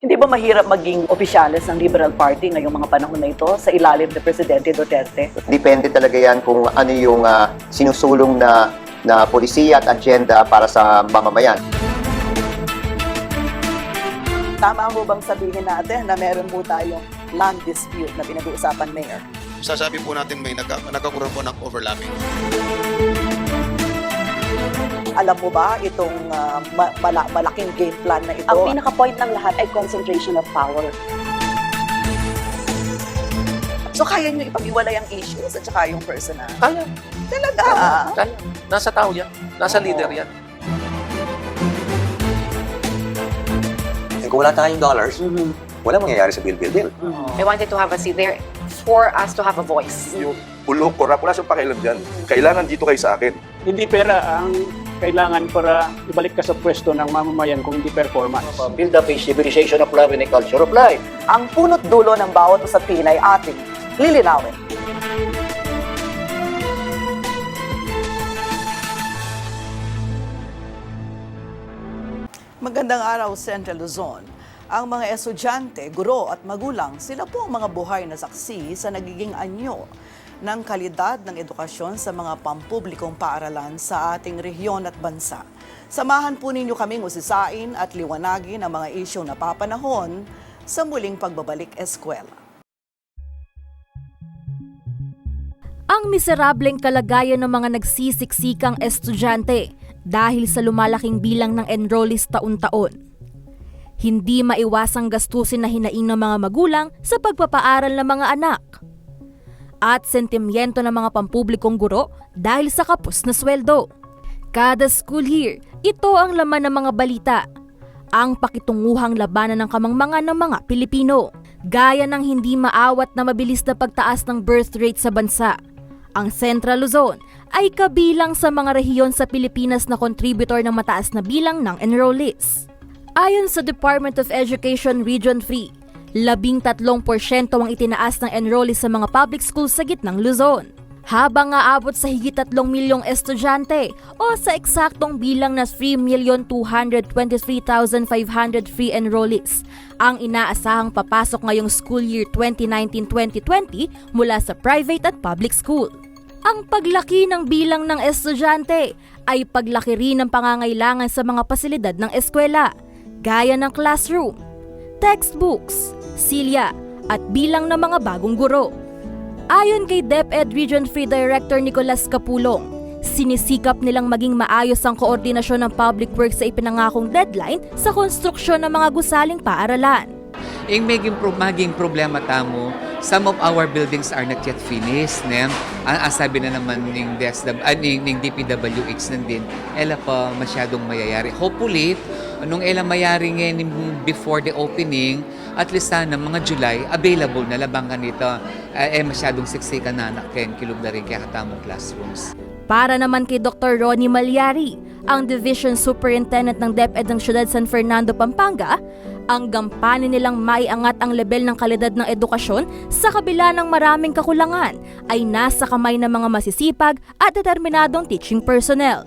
Hindi ba mahirap maging opisyalis ng Liberal Party ngayong mga panahon na ito sa ilalim ni Presidente Duterte? Depende talaga yan kung ano yung sinusulong na polisiya at agenda para sa mamamayan. Tama ho bang sabihin natin na meron po tayong land dispute na pinag-uusapan, Mayor? Sasabi po natin may nagkakaroon po ng overlapping. Alam mo ba itong malaking game plan na ito? Ang pinaka-point ng lahat ay concentration of power. So kaya nyo ipag-iwalay ang issues at saka yung personal? Kaya. Talaga? Kaya. Nasa tao yan. Nasa leader yan. Kung wala tayong dollars, wala mangyayari sa bill. I wanted to have a seat there for us to have a voice. Yung ulo, korap, wala siyang pakialam dyan. Kailangan dito kayo sa akin. Hindi pera ang kailangan para ibalik ka sa pwesto ng mamamayan kung hindi performance. Build up a civilization of love and a culture of life. Ang punot dulo ng bawat usapin ay ating lilinawin. Magandang araw, Central Luzon. Ang mga estudyante, guro at magulang, sila po ang mga buhay na saksi sa nagiging anyo ng kalidad ng edukasyon sa mga pampublikong paaralan sa ating rehiyon at bansa. Samahan po ninyo kaming usisain at liwanagin ang mga isyong napapanahon sa muling pagbabalik eskwela. Ang miserableng kalagayan ng mga nagsisiksikang estudyante dahil sa lumalaking bilang ng enrollees taon-taon. Hindi maiwasang gastusin na hinaing ng mga magulang sa pagpapaaral ng mga anak. At sentimiento ng mga pampublikong guro dahil sa kapos na sweldo. Kada school year, ito ang laman ng mga balita. Ang pakitunguhang labanan ng kamangmangan ng mga Pilipino. Gaya ng hindi maawat na mabilis na pagtaas ng birth rate sa bansa. Ang Central Luzon ay kabilang sa mga rehiyon sa Pilipinas na contributor ng mataas na bilang ng enrollees. Ayon sa Department of Education Region 3, 13% ang itinaas ng enrollees sa mga public schools sa gitnang Luzon. Habang aabot sa higit 3 milyong estudyante o sa eksaktong bilang na 3,223,500 free enrollees ang inaasahang papasok ngayong school year 2019-2020 mula sa private at public school. Ang paglaki ng bilang ng estudyante ay paglaki rin ng pangangailangan sa mga pasilidad ng eskwela, gaya ng classroom, textbooks, silya at bilang ng mga bagong guro. Ayon kay DepEd Region 3 Director Nicolas Capulong, sinisikap nilang maging maayos ang koordinasyon ng public works sa ipinangakong deadline sa konstruksyon ng mga gusaling paaralan. Yung maging problema tamo, some of our buildings are not yet finished. Ang sabi na naman ng DPWH nandin, ela pa masyadong mayayari. Hopefully, nung ela mayari ngayon before the opening, at least sana mga July, available na labang kanito, masyadong siksikan na anak kayo kilog na rin kaya katamong classrooms. Para naman kay Dr. Ronnie Malyari, ang Division Superintendent ng DepEd ng Siyudad San Fernando, Pampanga, ang gampanin nilang maiangat ang level ng kalidad ng edukasyon sa kabila ng maraming kakulangan ay nasa kamay ng mga masisipag at determinadong teaching personnel.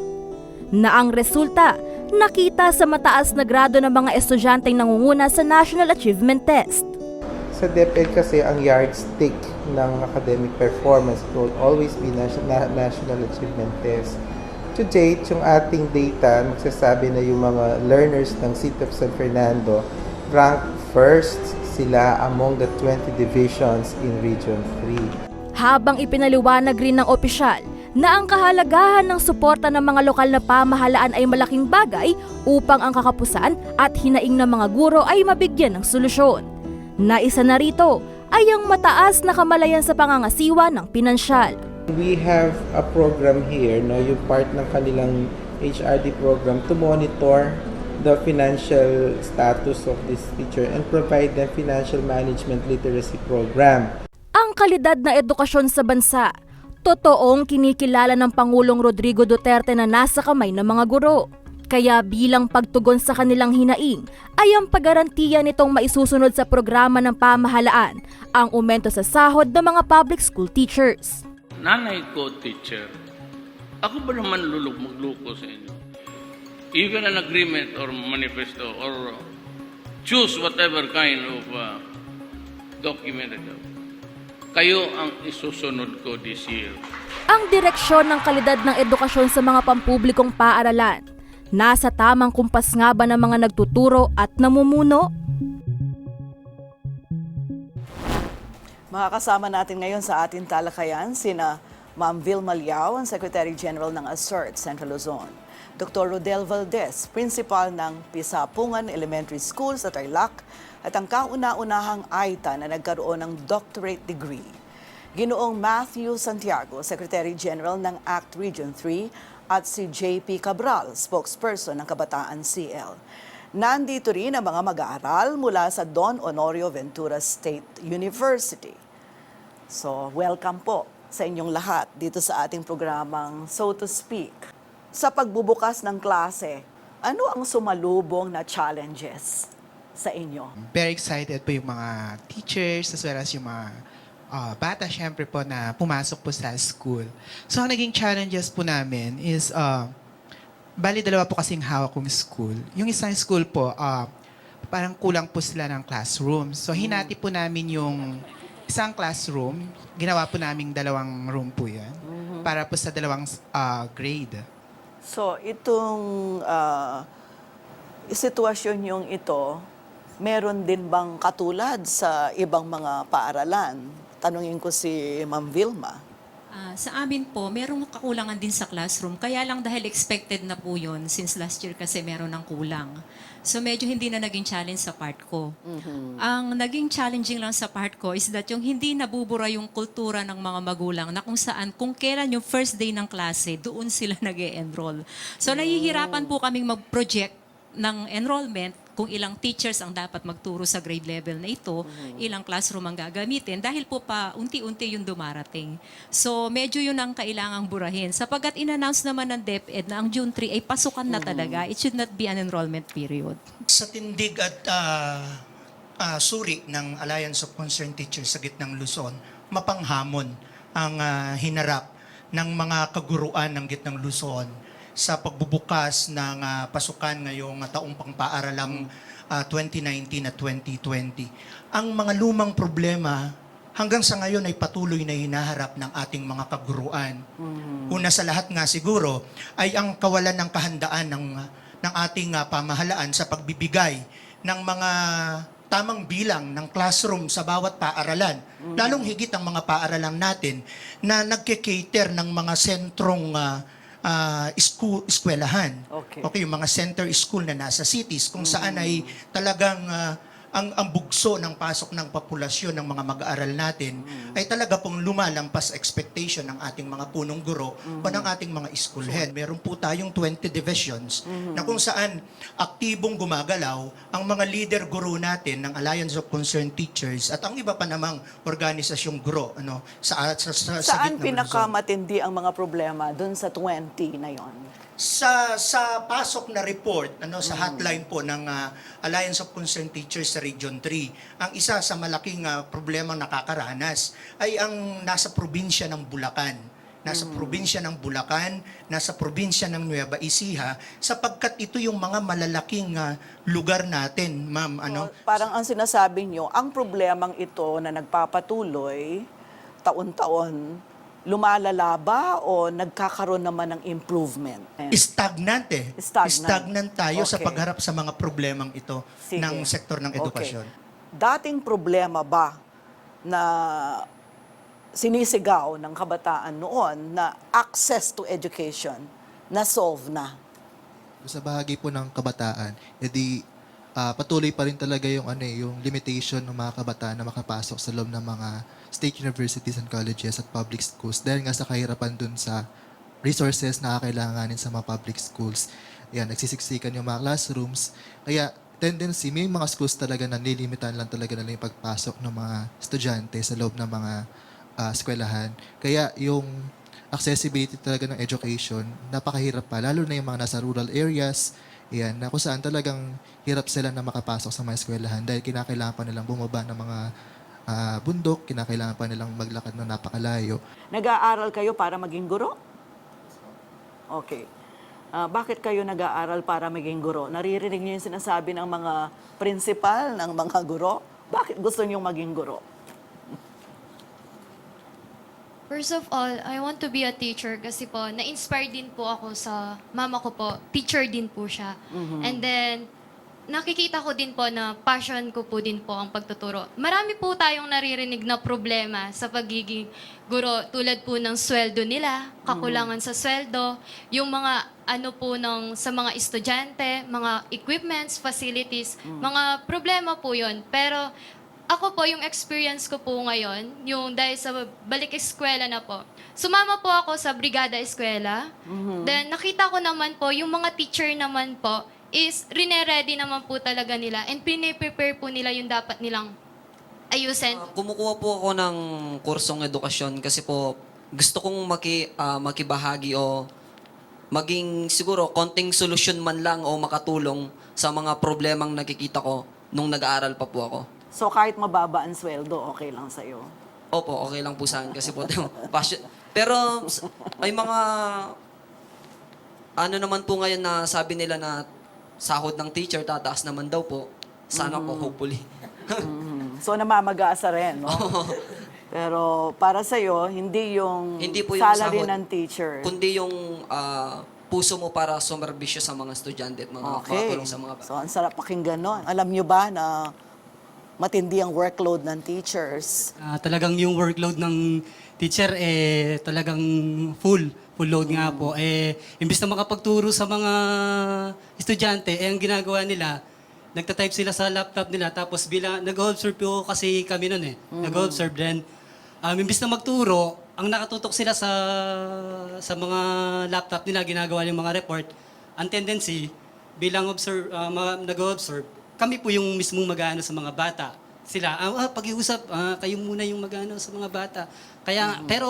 Na ang resulta, nakita sa mataas na grado ng mga estudyanteng nangunguna sa National Achievement Test. Sa DepEd kasi ang yardstick ng academic performance will always be National Achievement Test. To date, yung ating data magsasabi na yung mga learners ng City of San Fernando rank first sila among the 20 divisions in Region 3. Habang ipinaliwanag rin ng opisyal na ang kahalagahan ng suporta ng mga lokal na pamahalaan ay malaking bagay upang ang kakapusan at hinaing ng mga guro ay mabigyan ng solusyon. Na isa na rito ay ang mataas na kamalayan sa pangangasiwa ng pinansyal. We have a program here, no, yung part ng kanilang HRD program to monitor the financial status of this teacher and provide them financial management literacy program. Ang kalidad na edukasyon sa bansa, totoong kinikilala ng Pangulong Rodrigo Duterte na nasa kamay ng mga guro. Kaya bilang pagtugon sa kanilang hinaing ay ang paggarantiya nitong maisusunod sa programa ng pamahalaan ang aumento sa sahod ng mga public school teachers. Nanay ko, teacher, ako ba naman magluko sa inyo? Even an agreement or manifesto or choose whatever kind of document. Kayo ang isusunod ko this year. Ang direksyon ng kalidad ng edukasyon sa mga pampublikong paaralan, nasa tamang kumpas nga ba ng mga nagtuturo at namumuno? Makakasama natin ngayon sa ating talakayan sina Ma'am Vilma Liao, ang Secretary General ng ASERT Central Luzon. Dr. Rodel Valdez, Principal ng Pisapungan Elementary School sa Tarlac at ang kauna-unahang AITA na nagkaroon ng doctorate degree. Ginoong Matthew Santiago, Secretary General ng ACT Region 3 at si JP Cabral, spokesperson ng Kabataan CL. Nandito rin ang mga mag-aaral mula sa Don Honorio Ventura State University. So, welcome po sa inyong lahat dito sa ating programang So to Speak. Sa pagbubukas ng klase, ano ang sumalubong na challenges sa inyo? Very excited po yung mga teachers as well as yung mga bata syempre po na pumasok po sa school. So, ang naging challenges po namin is bali, dalawa po kasing hawak kong school. Yung isang school po, parang kulang po sila ng classroom. So, hinati po namin yung isang classroom. Ginawa po namin 2 room po yan. Para po sa 2 grade. So, itong sitwasyon yung ito, meron din bang katulad sa ibang mga paaralan? Tanungin ko si Ma'am Vilma. Sa amin po, merong kakulangan din sa classroom. Kaya lang dahil expected na po yun since last year kasi meron ng kulang. So medyo hindi na naging challenge sa part ko. Ang naging challenging lang sa part ko is that yung hindi nabubura yung kultura ng mga magulang na kung saan, kung kailan yung first day ng klase, doon sila nag-e-enroll. So nahihirapan po kaming mag-project ng enrollment kung ilang teachers ang dapat magturo sa grade level na ito, ilang classroom ang gagamitin, dahil po pa unti-unti yung dumarating. So medyo yun ang kailangang burahin. Sapagkat in-announce naman ng DepEd na ang June 3 ay pasukan na talaga. It should not be an enrollment period. Sa tindig at suri ng Alliance of Concerned Teachers sa Gitnang Luzon, mapanghamon ang hinarap ng mga kaguruan ng Gitnang Luzon sa pagbubukas ng pasukan ngayong taong pangpaaralang 2019 at 2020. Ang mga lumang problema hanggang sa ngayon ay patuloy na hinaharap ng ating mga kaguruan. Una sa lahat nga siguro ay ang kawalan ng kahandaan ng ating pamahalaan sa pagbibigay ng mga tamang bilang ng classroom sa bawat paaralan. Lalong higit ang mga paaralan natin na nagke-cater ng mga sentrong eskwelahan. Okay, yung mga center school na nasa cities kung saan ay talagang ang bugso ng pasok ng populasyon ng mga mag-aaral natin ay talaga pong lumalampas expectation ng ating mga punong guro o ng ating mga school head. Meron po tayong 20 divisions na kung saan aktibong gumagalaw ang mga leader guro natin ng Alliance of Concerned Teachers at ang iba pa namang organisasyong guro sa Saan Gitnang pinakamatindi ang mga problema dun sa 20 na yon? Sa pasok na report sa hotline po ng Alliance of Concerned Teachers sa Region 3, ang isa sa malaking problemang nakakaranas ay ang nasa probinsya ng Bulacan. Nasa probinsya ng Bulacan, nasa probinsya ng Nueva Ecija, sapagkat ito yung mga malalaking lugar natin, ma'am. Parang ang sinasabi nyo, ang problemang ito na nagpapatuloy taon-taon, lumalala ba o nagkakaroon naman ng improvement? Stagnant eh. Stagnant tayo sa pagharap sa mga problemang ito ng sektor ng edukasyon. Dating problema ba na sinisigaw ng kabataan noon na access to education na-solve na? Sa bahagi po ng kabataan, edi patuloy pa rin talaga yung limitation ng mga kabataan na makapasok sa loob ng mga state universities and colleges at public schools dahil nga sa kahirapan dun sa resources na kakailanganin sa mga public schools. Yan, nagsisiksikan yung mga classrooms. Kaya tendency, may mga schools talaga na nilimitan lang talaga nila yung pagpasok ng mga estudyante sa loob ng mga eskwelahan. Kaya yung accessibility talaga ng education, napakahirap pa, lalo na yung mga nasa rural areas, yan, na kung saan talagang hirap sila na makapasok sa mga eskwelahan dahil kinakailangan pa nilang bumaba ng mga bundok, kinakailangan pa nilang maglakad ng napakalayo. Nag-aaral kayo para maging guro? Okay. Bakit kayo nag-aaral para maging guro? Naririnig niyo yung sinasabi ng mga principal, ng mga guro? Bakit gusto niyo maging guro? First of all, I want to be a teacher kasi po, na-inspire din po ako sa mama ko po. Teacher din po siya. And then, nakikita ko din po na passion ko po din po ang pagtuturo. Marami po tayong naririnig na problema sa pagiging guro. Tulad po ng sweldo nila, kakulangan sa sweldo, yung mga ano po sa mga estudyante, mga equipments, facilities, mga problema po yun. Pero ako po, yung experience ko po ngayon, yung dahil sa balik eskwela na po, sumama po ako sa Brigada Eskwela. Then nakita ko naman po, yung mga teacher naman po, is rine-ready naman po talaga nila and piniprepare po nila yung dapat nilang ayusin. Kumukuha po ako ng kursong edukasyon kasi po gusto kong makibahagi o maging siguro konting solusyon man lang o makatulong sa mga problemang nakikita ko nung nag-aaral pa po ako. So kahit mababa ang sweldo, okay lang sa'yo? Opo, okay lang po sa akin kasi po passion. Pero may mga ano naman po ngayon na sabi nila na sahod ng teacher tataas naman daw po. Sana po hopefully. So namamag-aasa rin, no? Pero para sa'yo, hindi yung po yung salary sahod, ng teacher. kundi yung puso mo para sumerbisyo sa mga estudyante at mga makatulong sa mga So ang sarap pakinggan nun. Alam nyo ba na matindi ang workload ng teachers? Talagang yung workload ng teacher talagang full load nga po. Imbis na makapagturo sa mga estudyante, ang ginagawa nila, nagtatype sila sa laptop nila, tapos nag-observe po kasi kami nun nag-observe din. Imbis na magturo, ang nakatutok sila sa mga laptop nila, ginagawa yung mga report, ang tendency, bilang nag-observe, kami po yung mismong mag-ano sa mga bata. Sila, pag-iusap, kayo muna yung mag-ano sa mga bata. Kaya, pero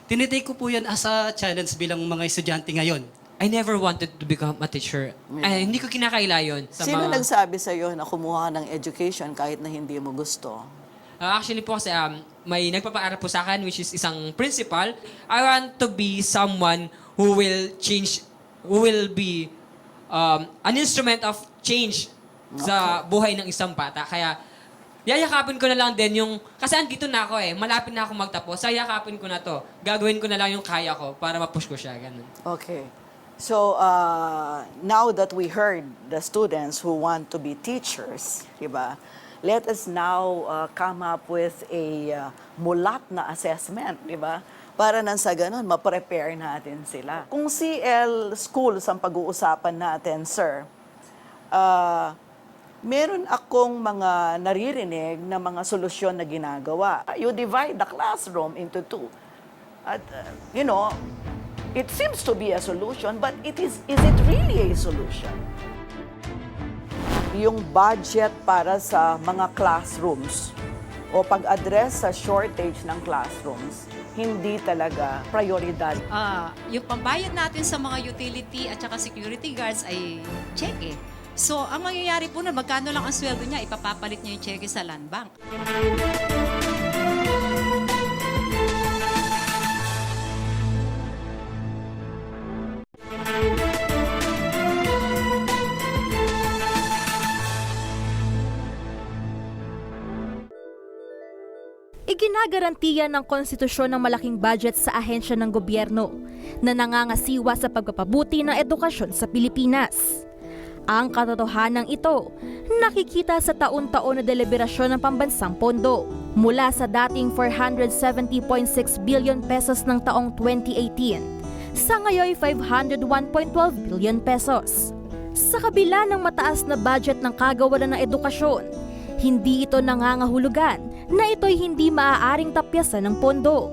tinitake ko po yan as a challenge bilang mga estudyante ngayon. I never wanted to become a teacher. Hindi ko kinakaila yun. Sino nagsabi sa'yo na kumuha ka ng education kahit na hindi mo gusto? Actually po kasi may nagpapaaral po sa akin which is isang principal. I want to be someone who will be an instrument of change sa buhay ng isang bata. Kaya yayakapin ko na lang din yung, kasi andito na ako malapit na ako magtapos, yayakapin ko na to. Gagawin ko na lang yung kaya ko para ma-push ko siya, ganun. Okay. So, now that we heard the students who want to be teachers, diba, let us now come up with a mulat na assessment, diba? Para nang sa ganun, ma-prepare natin sila. Kung CL schools ang pag-uusapan natin, sir, meron akong mga naririnig na mga solusyon na ginagawa. You divide the classroom into two. At, it seems to be a solution, but is it really a solution? Yung budget para sa mga classrooms o pag-address sa shortage ng classrooms, hindi talaga prioridad. Yung pambayad natin sa mga utility at saka security guards ay cheque. So, ang mangyayari po na magkano lang ang sweldo niya, ipapapalit niya yung cheque sa land bank. Iginagarantiya ng konstitusyon ng malaking budget sa ahensya ng gobyerno na nangangasiwa sa pagpapabuti ng edukasyon sa Pilipinas. Ang katotohanan ito, nakikita sa taon-taon na deliberasyon ng pambansang pondo mula sa dating 470.6 billion pesos ng taong 2018 sa ngayon 501.12 billion pesos. Sa kabila ng mataas na budget ng kagawaran ng edukasyon, hindi ito nangangahulugan na ito'y hindi maaaring tapyasan ng pondo.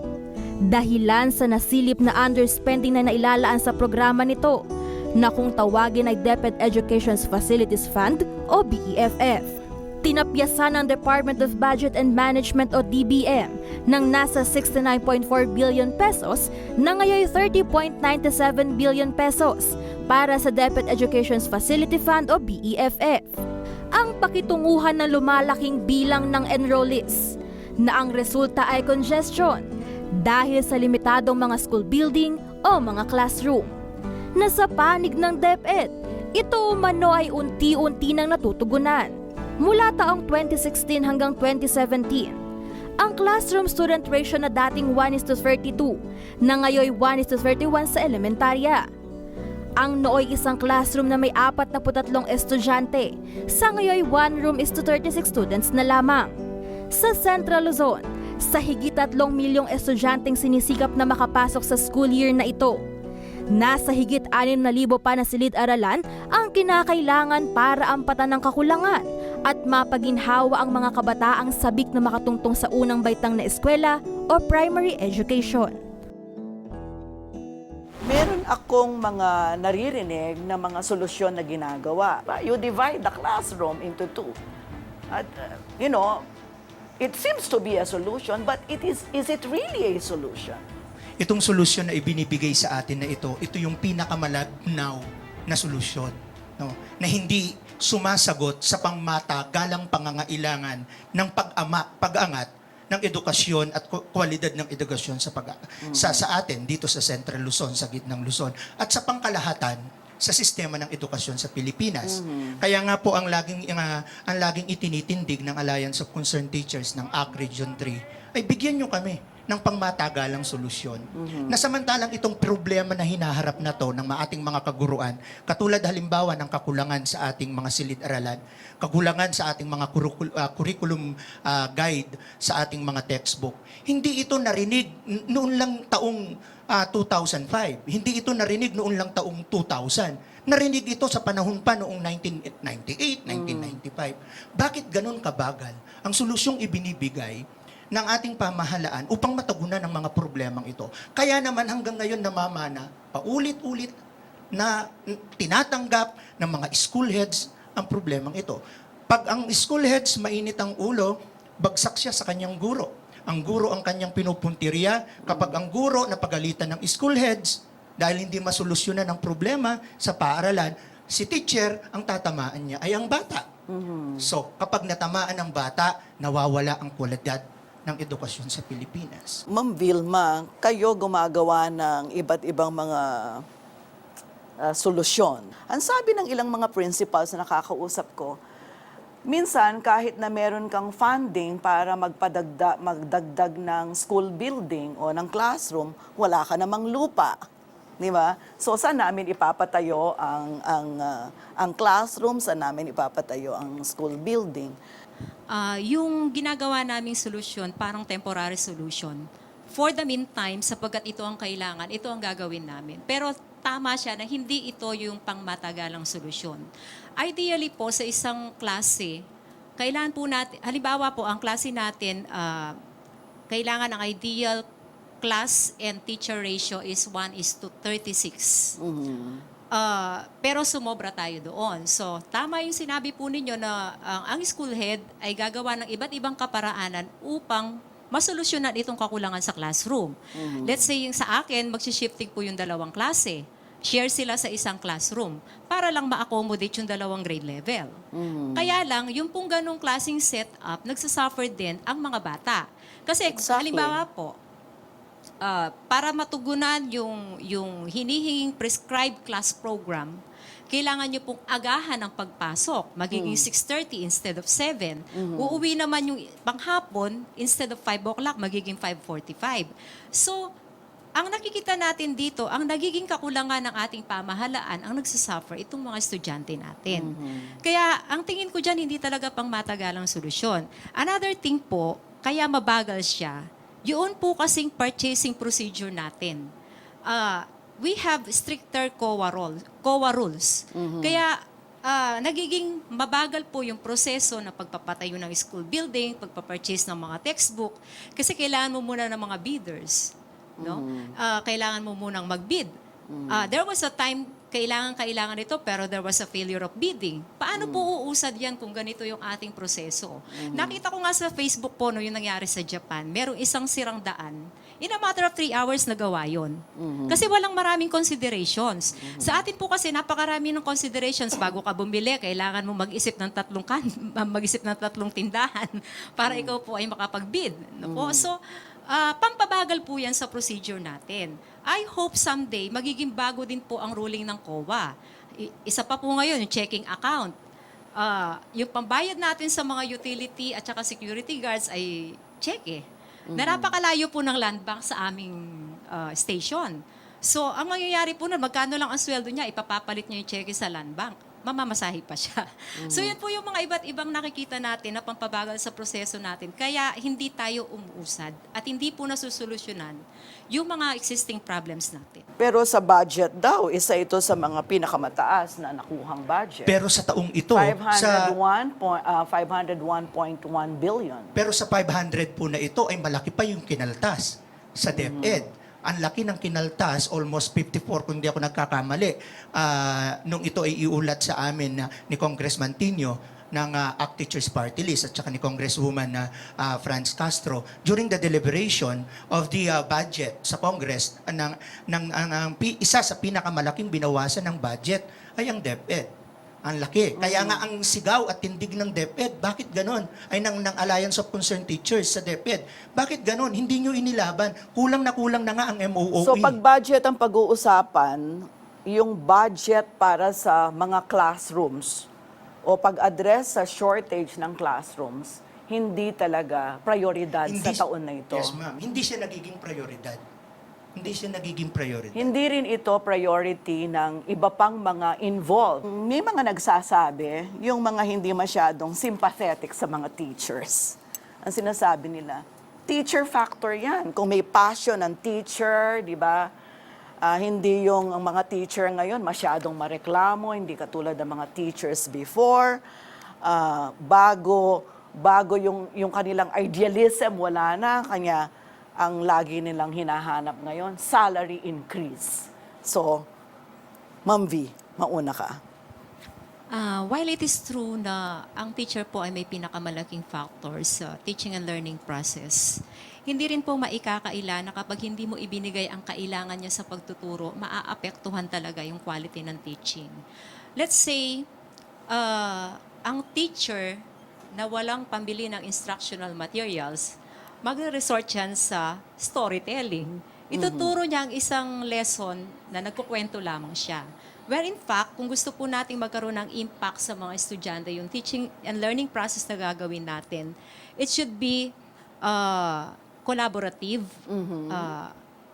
Dahilan sa nasilip na underspending na nailalaan sa programa nito, na kung tawagin ay DepEd Education Facilities Fund o BEFF. Tinapyasan ng Department of Budget and Management o DBM ng nasa 69.4 billion pesos na ngayon 30.97 billion pesos para sa DepEd Education Facility Fund o BEFF. Ang pakitunguhan ng lumalaking bilang ng enrollees na ang resulta ay congestion dahil sa limitadong mga school building o mga classroom. na sa panig ng DepEd, ito umano ay unti-unti nang natutugunan. Mula taong 2016 hanggang 2017, ang classroom student ratio na dating 1:32 na ngayon 1:31 sa elementarya. Ang nooy isang classroom na may 43 estudyante, sa ngayon 1 room is to 36 students na lamang. Sa Central Luzon, sa higit 3 milyong estudyanteng sinisikap na makapasok sa school year na ito, nasa higit 6,000 pa na silid-aralan ang kinakailangan para ampatan ng kakulangan at mapaginhawa ang mga kabataang sabik na makatungtong sa unang baitang na eskwela o primary education. Meron akong mga naririnig na mga solusyon na ginagawa. You divide the classroom into two. At, it seems to be a solution, but is it really a solution? Itong solusyon na ibinibigay sa atin na ito yung pinakamalabnaw na solusyon, no? Na hindi sumasagot sa pangmatagalang pangangailangan ng pag-angat ng edukasyon at kwalidad ng edukasyon sa atin dito sa Central Luzon, sa gitnang Luzon, at sa pangkalahatan sa sistema ng edukasyon sa Pilipinas. Kaya nga po ang laging itinitindig ng Alliance of Concerned Teachers ng AC Region 3 ay bigyan nyo kami ng pangmatagalang solusyon. Na samantalang itong problema na hinaharap na to ng ating mga kaguruan, katulad halimbawa ng kakulangan sa ating mga silid-aralan, kakulangan sa ating mga curriculum guide sa ating mga textbook, hindi ito narinig noon lang taong 2005. Hindi ito narinig noon lang taong 2000. Narinig ito sa panahon pa noong 1998, 1995. Bakit ganun kabagal ang solusyong ibinibigay ng ating pamahalaan upang matagunan ang mga problemang ito? Kaya naman hanggang ngayon namamana, paulit-ulit na tinatanggap ng mga school heads ang problemang ito. Pag ang school heads mainit ang ulo, bagsak siya sa kanyang guro. Ang guro ang kanyang pinupuntirya. Kapag ang guro napagalitan ng school heads dahil hindi masolusyonan ang problema sa paaralan, si teacher ang tatamaan niya ay ang bata. So, kapag natamaan ang bata, nawawala ang kwalidad ng edukasyon sa Pilipinas. Ma'am Vilma, kayo gumagawa ng iba't ibang mga solusyon. Ang sabi ng ilang mga principals na nakakausap ko, minsan kahit na meron kang funding para magdagdag ng school building o ng classroom, wala ka namang lupa. Di ba? So saan namin ipapatayo ang classroom, saan namin ipapatayo ang school building? Yung ginagawa naming solusyon, parang temporary solution. For the meantime, sapagkat ito ang kailangan, ito ang gagawin namin. Pero tama siya na hindi ito yung pangmatagalang solusyon. Ideally po, sa isang klase, kailangan po natin, halimbawa po, ang klase natin, kailangan ang ideal class and teacher ratio is 1:36. Pero sumobra tayo doon. So, tama yung sinabi po ninyo na ang school head ay gagawa ng iba't ibang kaparaanan upang masolusyonan itong kakulangan sa classroom. Let's say yung sa akin, magsishifting po yung 2 klase. Share sila sa isang classroom para lang ma-accommodate yung 2 grade level. Kaya lang, yung pong ganong klaseng setup, nagsasuffer din ang mga bata. Kasi halimbawa po, para matugunan yung hinihinging prescribed class program, kailangan nyo pong agahan ang pagpasok. Magiging 6:30 instead of 7. Uuwi naman yung panghapon, instead of 5 o'clock, magiging 5:45. So, ang nakikita natin dito, ang nagiging kakulangan ng ating pamahalaan, ang nagsasuffer, itong mga estudyante natin. Kaya, ang tingin ko dyan, hindi talaga pang matagalang solusyon. Another thing po, kaya mabagal siya, yun po kasing purchasing procedure natin. We have stricter COA rules. Kaya nagiging mabagal po yung proseso ng pagpapatayo ng school building, pagpapurchase ng mga textbook, kasi kailangan mo muna ng mga bidders. No? Kailangan mo munang mag-bid. There was a time kailangan ito, pero there was a failure of bidding. Paano po uusad yan kung ganito yung ating proseso? Nakita ko nga sa Facebook po, yung nangyari sa Japan, merong isang sirang daan. In a matter of 3 hours, nagawa yun. Kasi walang maraming considerations. Sa atin po kasi, napakarami ng considerations. Bago ka bumili, kailangan mo mag-isip ng 3 tindahan para ikaw po ay makapag-bid. So, pampabagal po yan sa procedure natin. I hope someday magiging bago din po ang ruling ng COA. Isa pa po ngayon, yung checking account. Yung pambayad natin sa mga utility at saka security guards ay cheque. Na napakalayo po ng land bank sa aming station. So, ang mangyayari po nun, magkano lang ang sweldo niya, ipapapalit niya yung cheque sa land bank. Mamamasahe pa siya. So, yan po yung mga iba't ibang nakikita natin na pampabagal sa proseso natin. Kaya, hindi tayo umuusad at hindi po nasusolusyonan yung mga existing problems natin. Pero sa budget daw, isa ito sa mga pinakamataas na nakuhang budget. Pero sa taong ito, 501.1 billion. Pero sa 500 po na ito ay malaki pa yung kinaltas sa DepEd. Ang laki ng kinaltas, almost 54 kung di ako nagkakamali, nung ito ay iulat sa amin ni Congressman Tino ng ACT Teachers Party List at saka ni Congresswoman Franz Castro during the deliberation of the budget sa Congress isa sa pinakamalaking binawasan ng budget ay ang DepEd. Ang laki. Kaya nga ang sigaw at tindig ng DepEd, bakit ganon? Ay ng Alliance of Concerned Teachers sa DepEd. Bakit ganon? Hindi nyo inilaban. Kulang na nga ang MOOE. So pag budget ang pag-uusapan, yung budget para sa mga classrooms o pag-address sa shortage ng classrooms, hindi talaga prioridad sa taon na ito. Yes, ma'am. Hindi siya nagiging prioridad. Hindi siya nagiging priority. Hindi rin ito priority ng iba pang mga involved. May mga nagsasabi, yung mga hindi masyadong sympathetic sa mga teachers. Ang sinasabi nila, teacher factor yan. Kung may passion ng teacher, di ba? Hindi yung ang mga teacher ngayon masyadong mareklamo, hindi katulad ng mga teachers before. Bago yung kanilang idealism, wala na. Kanya ang lagi nilang hinahanap ngayon, salary increase. So, Ma'am V, mauna ka. While it is true na ang teacher po ay may pinakamalaking factors sa teaching and learning process, hindi rin po maikakaila na kapag hindi mo ibinigay ang kailangan niya sa pagtuturo, maaapektuhan talaga yung quality ng teaching. Let's say, ang teacher na walang pambili ng instructional materials, magre-resort yan sa storytelling. Ituturo niya ang isang lesson na nagkukwento lamang siya. Where in fact, kung gusto po nating magkaroon ng impact sa mga estudyante, yung teaching and learning process na gagawin natin, it should be collaborative.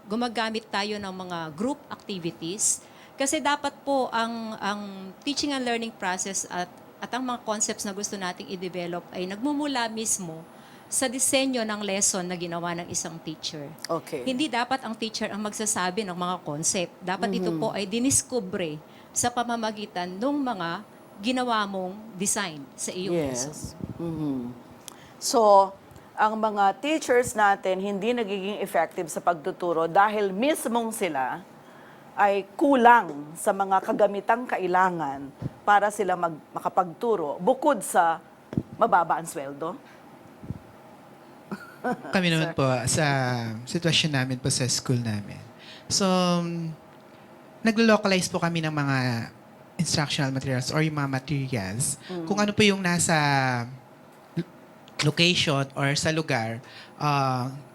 Gumagamit tayo ng mga group activities. Kasi dapat po ang teaching and learning process at ang mga concepts na gusto nating i-develop ay nagmumula mismo sa disenyo ng lesson na ginawa ng isang teacher. Okay. Hindi dapat ang teacher ang magsasabi ng mga concept. Dapat ito po ay diniskubre sa pamamagitan ng mga ginawa mong design sa iyong lesson. So, ang mga teachers natin hindi nagiging effective sa pagtuturo dahil mismong sila ay kulang sa mga kagamitang kailangan para sila makapagturo bukod sa mababa ang sweldo. Kami naman po, sa sitwasyon namin po sa school namin. So, naglo-localize po kami ng mga instructional materials or yung mga materials. Kung ano po yung nasa location or sa lugar,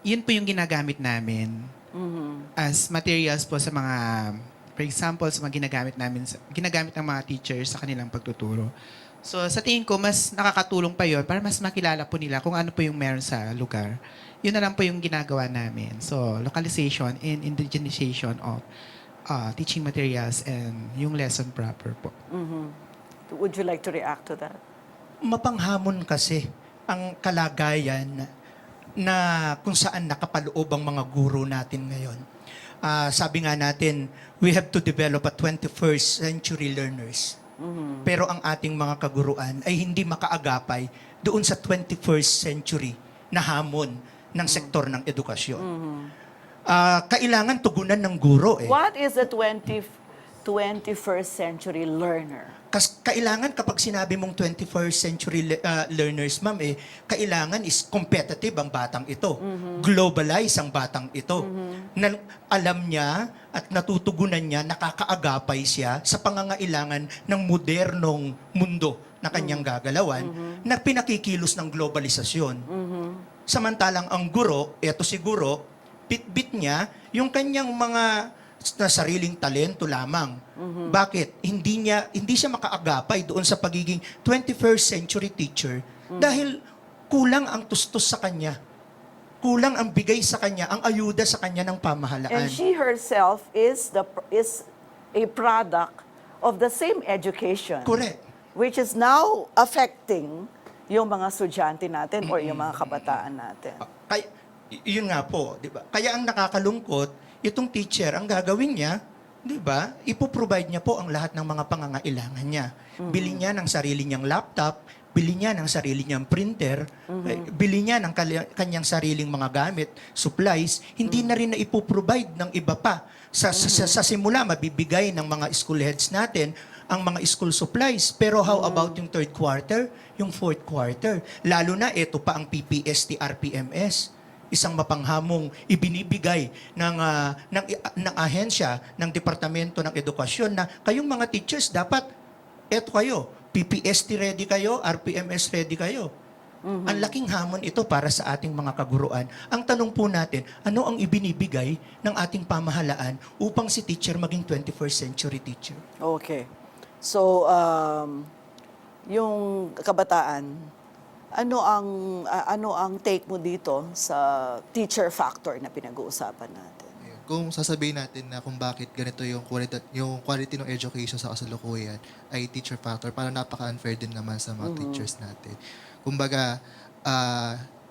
yun po yung ginagamit namin as materials po sa mga, for example, sa mga ginagamit ng mga teachers sa kanilang pagtuturo. So sa tingin ko, mas nakakatulong pa yun para mas makilala po nila kung ano po yung meron sa lugar. Yun na lang po yung ginagawa namin. So localization and indigenization of teaching materials and yung lesson proper po. Would you like to react to that? Mapanghamon kasi ang kalagayan na kung saan nakapaloob ang mga guro natin ngayon. Sabi nga natin, we have to develop a 21st century learners. Pero ang ating mga kaguruan ay hindi makaagapay doon sa 21st century na hamon ng sektor ng edukasyon. Kailangan tugunan ng guro. What is a 21st century learner? Kailangan kapag sinabi mong 21st century learners, ma'am, kailangan is competitive ang batang ito. Globalize ang batang ito. Na alam niya at natutugunan niya, nakakaagapay siya sa pangangailangan ng modernong mundo na kanyang gagalawan na pinakikilos ng globalisasyon. Samantalang ang guro, eto siguro, bit-bit niya yung kanyang mga na sariling talento lamang. Bakit? Hindi siya makaagapay doon sa pagiging 21st century teacher dahil kulang ang tustos sa kanya. Kulang ang bigay sa kanya, ang ayuda sa kanya ng pamahalaan. And she herself is a product of the same education. Correct. Which is now affecting yung mga estudyante natin or yung mga kabataan natin. Kaya, yun nga po, di ba? Kaya ang nakakalungkot, itong teacher, ang gagawin niya, di ba, ipoprovide niya po ang lahat ng mga pangangailangan niya. Bili niya ng sarili niyang laptop, bili niya ng sarili niyang printer, bili niya ng kanyang sariling mga gamit, supplies, hindi na rin na ipoprovide ng iba pa. Sa simula, mabibigay ng mga school heads natin ang mga school supplies. Pero how about yung third quarter, yung fourth quarter? Lalo na, ito pa ang PPST RPMS. Isang mapanghamong ibinibigay ng ahensya, ng Departamento ng Edukasyon na kayong mga teachers dapat, eto kayo, PPST ready kayo, RPMS ready kayo. Ang laking hamon ito para sa ating mga kaguruan. Ang tanong po natin, ano ang ibinibigay ng ating pamahalaan upang si teacher maging 21st century teacher? Okay. So, yung kabataan, ano ang take mo dito sa teacher factor na pinag-uusapan natin? Kung sasabihin natin na kung bakit ganito yung quality ng education sa kasalukuyan ay teacher factor, parang napaka-unfair din naman sa mga teachers natin. Kumbaga,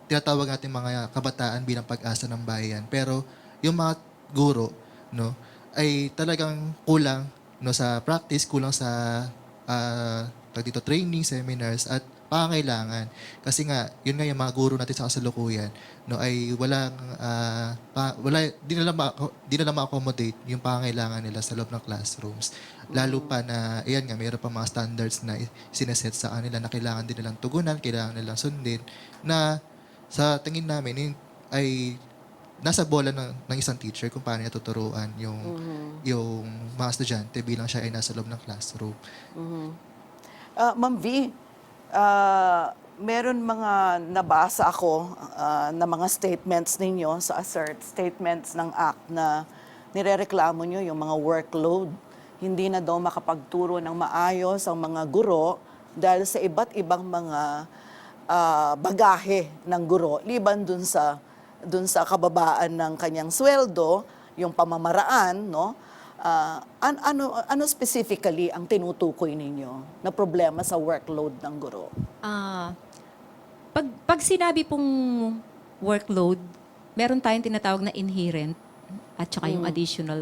tinatawag natin mga kabataan bilang pag-asa ng bayan. Pero yung mga guro, no, ay talagang kulang no, sa practice, kulang sa training, seminars, at pangangailangan. Kasi nga, yun nga yung mga guro natin sa kasalukuyan, no, ay di nila ma-accommodate yung pangangailangan nila sa loob ng classrooms. Lalo pa na, ayan nga, mayroon pa mga standards na sineset sa kanila na kailangan din nilang tugunan, kailangan nilang sundin, na sa tingin namin ay nasa bola ng isang teacher kung paano niya tuturuan yung mga estudyante bilang siya ay nasa loob ng classroom. Ma'am V, meron mga nabasa ako na mga statements ninyo sa statements ng ACT na nirereklamo nyo yung mga workload. Hindi na daw makapagturo ng maayos ang mga guro dahil sa iba't ibang mga bagahe ng guro, liban dun sa kababaan ng kanyang sweldo, yung pamamaraan, no? Ano specifically ang tinutukoy ninyo na problema sa workload ng guro? Pag sinabi pong workload, meron tayong tinatawag na inherent at saka yung additional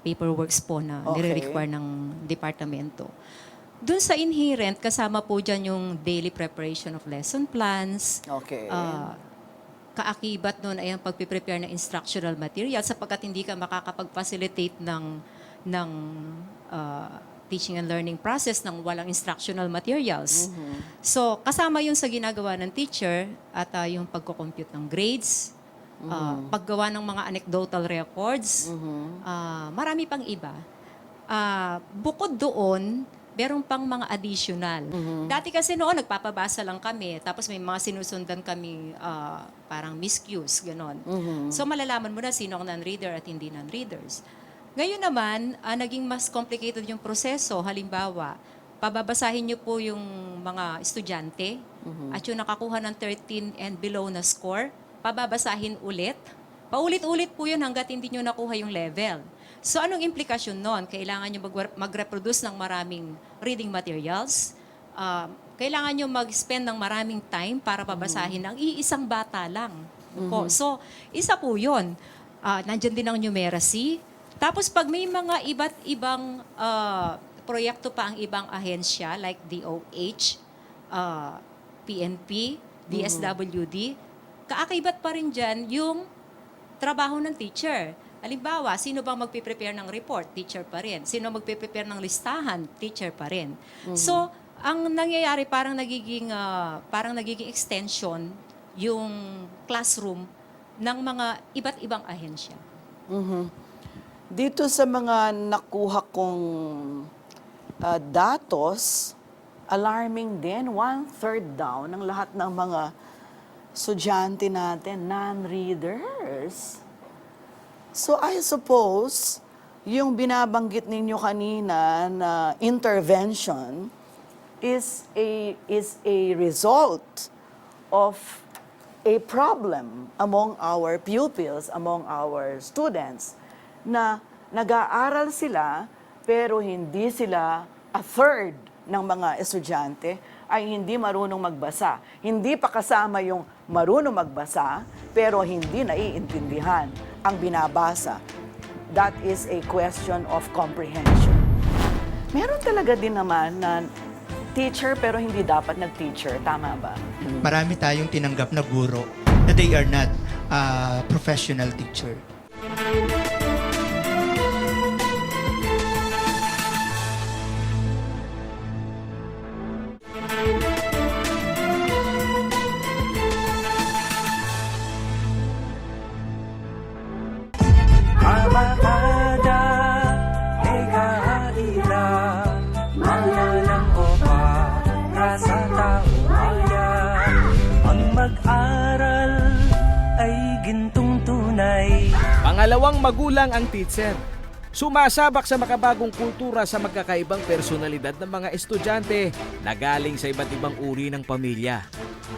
paperworks po na nire-require ng departamento. Doon sa inherent, kasama po dyan yung daily preparation of lesson plans. Okay. Kaakibat nun ay ang pagpiprepare ng instructional material sapagkat hindi ka makakapag-facilitate ng teaching and learning process ng walang instructional materials. So, kasama yun sa ginagawa ng teacher at yung pagko-compute ng grades, paggawa ng mga anecdotal records, marami pang iba. Bukod doon, meron pang mga additional. Dati kasi noon, nagpapabasa lang kami, tapos may mga sinusundan kami parang miscues, gano'n. So malalaman mo na sino ang non-reader at hindi non-readers. Ngayon naman, naging mas complicated yung proseso. Halimbawa, pababasahin niyo po yung mga estudyante at yung nakakuha ng 13 and below na score, pababasahin ulit. Paulit-ulit po yun hanggat hindi nyo nakuha yung level. So anong implikasyon nun? Kailangan nyo mag-reproduce ng maraming reading materials. Kailangan nyo mag-spend ng maraming time para pabasahin ang iisang bata lang. So, isa po yun. Nandyan din ang numeracy. Tapos pag may mga iba't ibang proyekto pa ang ibang ahensya like DOH, PNP, DSWD, kaakibat pa rin dyan yung trabaho ng teacher. Halimbawa, sino bang magpiprepare ng report? Teacher pa rin. Sino magpiprepare ng listahan? Teacher pa rin. So, ang nangyayari parang nagiging extension yung classroom ng mga iba't ibang ahensya. Dito sa mga nakuha kong datos, alarming din, 1/3 daw ng lahat ng mga estudyante natin, non-readers. So I suppose, yung binabanggit ninyo kanina na intervention is a result of a problem among our pupils, among our students, na nag-aaral sila pero hindi sila a third ng mga estudyante ay hindi marunong magbasa. Hindi pa kasama yung marunong magbasa pero hindi naiintindihan ang binabasa. That is a question of comprehension. Meron talaga din naman na teacher pero hindi dapat nag-teacher. Tama ba? Marami tayong tinanggap na guro na they are not professional teacher. Pangalawang magulang ang teacher. Sumasabak sa makabagong kultura sa magkakaibang personalidad ng mga estudyante na galing sa iba't ibang uri ng pamilya.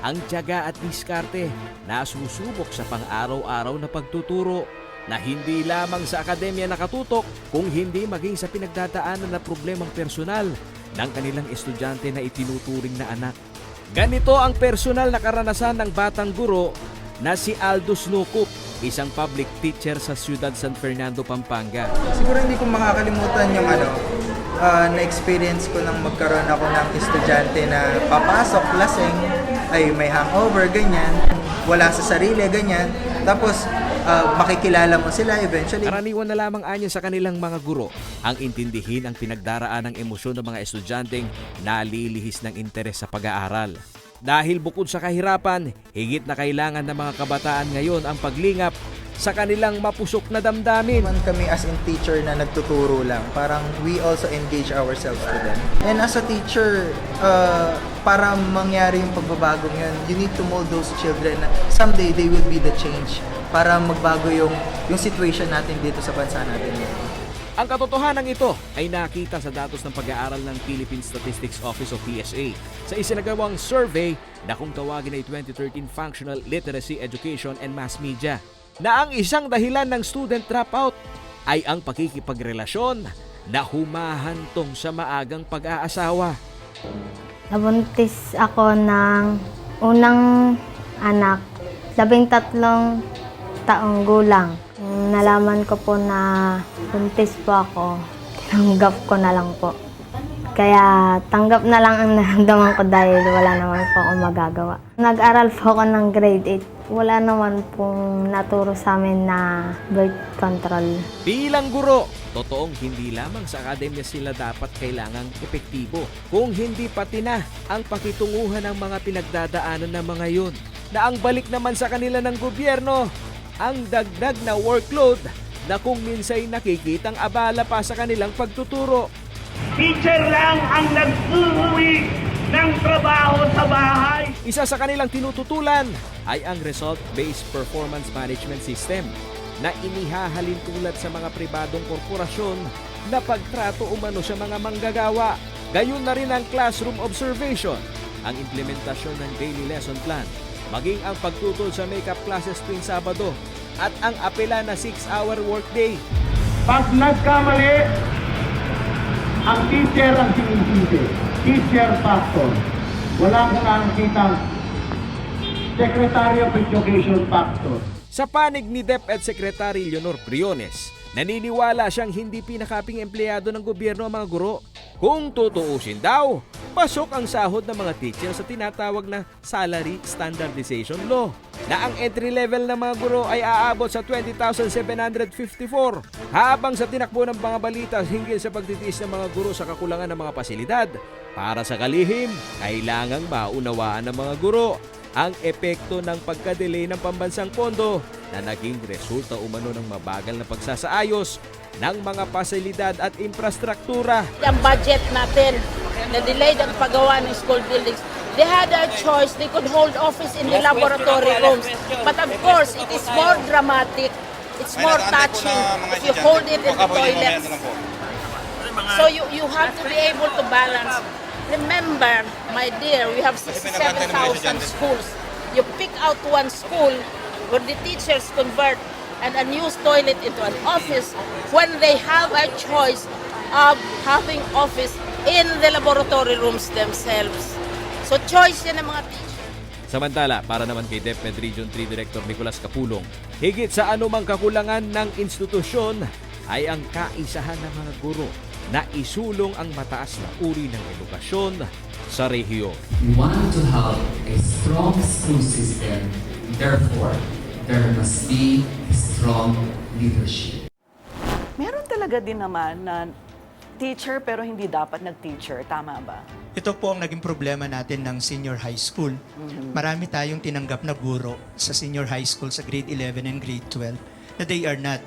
Ang tiyaga at diskarte na susubok sa pang-araw-araw na pagtuturo na hindi lamang sa akademya nakatutok kung hindi maging sa pinagdadaanan na problemang personal ng kanilang estudyante na itinuturing na anak. Ganito ang personal na karanasan ng batang guro na si Aldo Snukup, isang public teacher sa Ciudad San Fernando, Pampanga. Siguro hindi ko makakalimutan yung na-experience ko nang magkaroon ako ng estudyante na papasok, lasing, ay may hangover, ganyan, wala sa sarili, ganyan. Tapos, makikilala mo sila eventually. Karaniwan na lamang anya sa kanilang mga guro ang intindihin ang pinagdaraan ng emosyon ng mga estudyanteng nalilihis ng interes sa pag-aaral. Dahil bukod sa kahirapan, higit na kailangan ng mga kabataan ngayon ang paglingap sa kanilang mapusok na damdamin. Kami as in teacher na nagtuturo lang, parang we also engage ourselves to them. And as a teacher, para mangyari yung pagbabagong yun, you need to mold those children na someday they will be the change para magbago yung situation natin dito sa bansa natin. Ang katotohanan ito ay nakita sa datos ng pag-aaral ng Philippine Statistics Office o PSA sa isinagawang survey na kung tawagin ay 2013 Functional Literacy Education and Mass Media, na ang isang dahilan ng student dropout ay ang pakikipagrelasyon na humahantong sa maagang pag-aasawa. Nabuntis ako ng unang anak, 13 taong gulang. Nalaman ko po na buntis po ako, tinanggap ko na lang po. Kaya tanggap na lang ang naramdaman ko dahil wala naman po akong magagawa. Nag-aral po ako ng grade 8. Wala naman pong naturo sa amin na birth control. Bilang guro, totoong hindi lamang sa akademya sila dapat kailangang epektibo, kung hindi pati na ang pakitunguhan ng mga pinagdadaanan ng mga yun, na ang balik naman sa kanila ng gobyerno, ang dagdag na workload na kung minsay nakikitang abala pa sa kanilang pagtuturo. Teacher lang ang nag-uwi ng trabaho sa bahay. Isa sa kanilang tinututulan ay ang Result-Based Performance Management System na inihahalin tulad sa mga pribadong korporasyon na pagtrato umano sa mga manggagawa. Gayon na rin ang classroom observation, ang implementasyon ng daily lesson plan, maging ang pagtutol sa makeup classes tuwing Sabado at ang apela na 6-hour workday. Pag nagkamali, ang teacher ang sinisisi. Teacher factor. Wala kong nakakitang Secretary of Education factor. Sa panig ni DepEd Secretary Leonor Briones, naniniwala siyang hindi pinakaping empleyado ng gobyerno ang mga guro. Kung tutuusin daw, pasok ang sahod ng mga teacher sa tinatawag na Salary Standardization Law, na ang entry level ng mga guro ay aabot sa 20,754, habang sa tinakbo ng mga balita hinggil sa pagtitiis ng mga guro sa kakulangan ng mga pasilidad. Para sa kalihim, kailangang maunawaan ng mga guro ang epekto ng pagka-delay ng pambansang pondo na naging resulta umano ng mabagal na pagsasaayos ng mga pasilidad at infrastruktura. Ang budget natin, na-delay ang paggawa ng school buildings, they had a choice. They could hold office in the laboratory rooms. But of course, it is more dramatic. It's more touching if you hold it in the toilets. So you have to be able to balance. Remember, my dear, we have 67,000 schools. You pick out one school where the teachers convert and unused toilet into an office when they have a choice of having office in the laboratory rooms themselves. So choice yan ng mga teachers. Samantala, para naman kay DepEd Region 3 Director Nicolas Capulong, higit sa anumang kakulangan ng institusyon ay ang kaisahan ng mga guro na isulong ang mataas na uri ng edukasyon sa rehiyon. We want to have a strong school system. Therefore, there must be a strong leadership. Meron talaga din naman na teacher pero hindi dapat nag-teacher. Tama ba? Ito po ang naging problema natin ng senior high school. Marami tayong tinanggap na guro sa senior high school sa grade 11 and grade 12 na they are not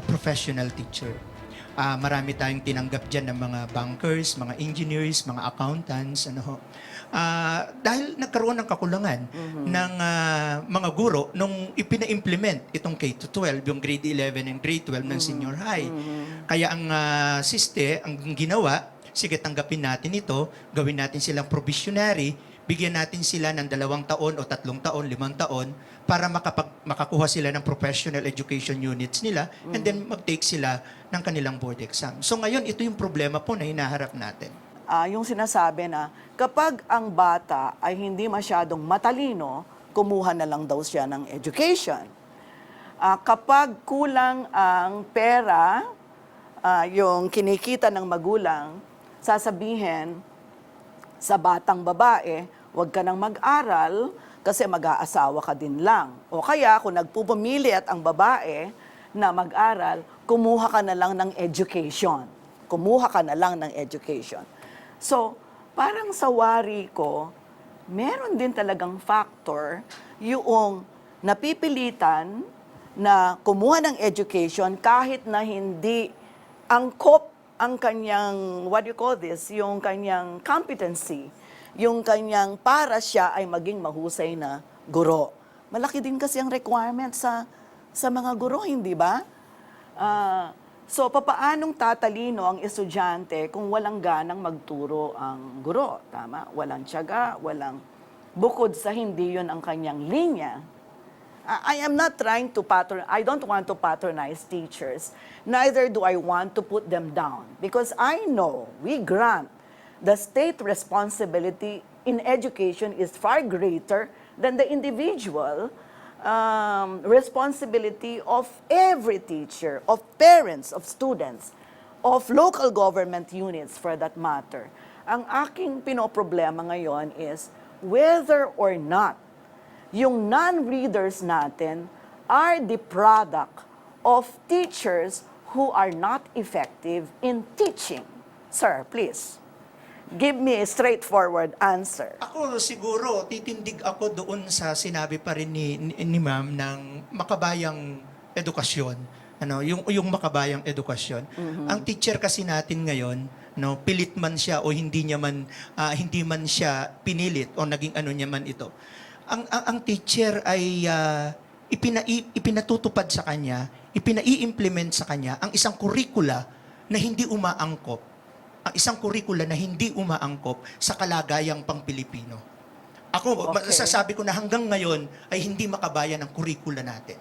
professional teacher. Marami tayong tinanggap dyan ng mga bankers, mga engineers, mga accountants, dahil nagkaroon ng kakulangan ng mga guro nung ipina-implement itong K-12, yung grade 11 and grade 12 ng senior high. Kaya ang SISTE, ang ginawa, sige, tanggapin natin ito, gawin natin silang provisionary, bigyan natin sila ng 2 taon o 3 taon, 5 taon para makakuha sila ng professional education units nila and then mag-take sila ng kanilang board exam. So ngayon, ito yung problema po na hinaharap natin. Yung sinasabi na kapag ang bata ay hindi masyadong matalino, kumuha na lang daw siya ng education. Kapag kulang ang pera, yung kinikita ng magulang, sasabihin sa batang babae, huwag ka nang mag-aral kasi mag-aasawa ka din lang. O kaya kung nagpupumili at ang babae na mag-aral, kumuha ka na lang ng education. Kumuha ka na lang ng education. So, parang sa wari ko, meron din talagang factor yung napipilitan na kumuha ng education kahit na hindi angkop ang kanyang, what do you call this, yung kanyang competency, yung kanyang para siya ay maging mahusay na guro. Malaki din kasi ang requirement sa mga guro, hindi ba? So, papaanong tatalino ang estudyante kung walang ganang magturo ang guro? Tama? Walang tiyaga, walang bukod sa hindi yun ang kanyang linya. I am not trying to I don't want to patronize teachers. Neither do I want to put them down. Because I know, we grant, the state responsibility in education is far greater than the individual responsibility of every teacher, of parents, of students, of local government units for that matter. Ang aking pinoproblema ngayon is whether or not yung non-readers natin are the product of teachers who are not effective in teaching. Sir, please, give me a straightforward answer. Ako siguro, titindig ako doon sa sinabi pa rin ni ma'am ng makabayang edukasyon. Yung makabayang edukasyon. Ang teacher kasi natin ngayon, pilit man siya o hindi man siya pinilit o naging ano niya man ito. Ang teacher ay ipinatutupad sa kanya, ipinai-implement sa kanya ang isang kurikula na hindi umaangkop. Ang isang kurikula na hindi umaangkop sa kalagayang pang-Pilipino. Ako, masasabi ko na hanggang ngayon ay hindi makabayan ang kurikula natin.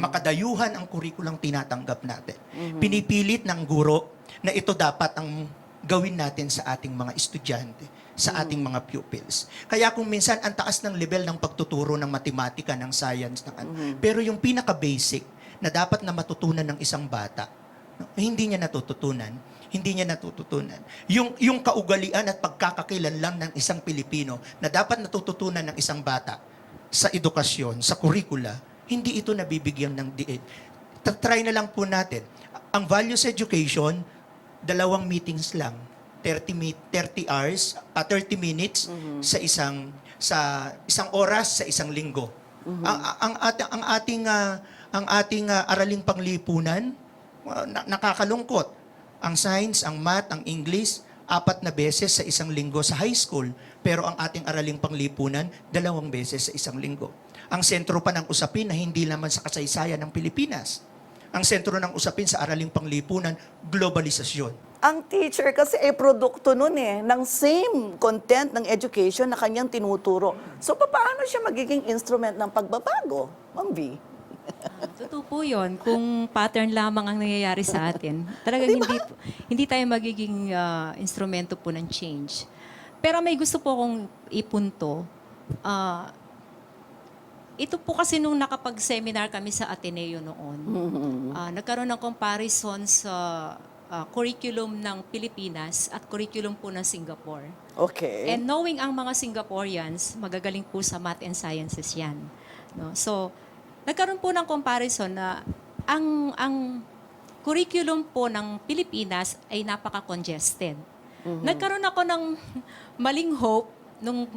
Makadayuhan ang kurikulang tinatanggap natin. Pinipilit ng guro na ito dapat ang gawin natin sa ating mga estudyante, sa ating mga pupils. Kaya kung minsan ang taas ng level ng pagtuturo ng matematika, ng science, pero yung pinaka-basic na dapat na matutunan ng isang bata, hindi niya natututunan. Yung kaugalian at pagkakakilanlan ng isang Pilipino na dapat natututunan ng isang bata sa edukasyon, sa kurikula, hindi ito nabibigyan ng diin. Try na lang po natin. Ang values education, 2 meetings lang. 30 minutes sa isang oras sa isang linggo. Ang ating araling panglipunan, nakakalungkot. Ang science, ang math, ang English, 4 na beses sa isang linggo sa high school, pero ang ating araling panglipunan, 2 beses sa isang linggo. Ang sentro pa ng usapin na hindi naman sa kasaysayan ng Pilipinas. Ang sentro ng usapin sa araling panglipunan, globalisasyon. Ang teacher kasi ay produkto nun ng same content ng education na kanyang tinuturo. So, paano siya magiging instrument ng pagbabago, Ma'am V? Totoo po yun. Kung pattern lamang ang nangyayari sa atin, talagang hindi tayo magiging instrumento po ng change. Pero may gusto po akong ipunto. Ito po kasi nung nakapag-seminar kami sa Ateneo noon, nagkaroon ng comparison sa curriculum ng Pilipinas at curriculum po ng Singapore. Okay. And knowing ang mga Singaporeans, magagaling po sa math and sciences yan. No? So, nagkaroon po ng comparison na ang curriculum po ng Pilipinas ay napaka-congested. Nagkaroon ako ng maling hope nung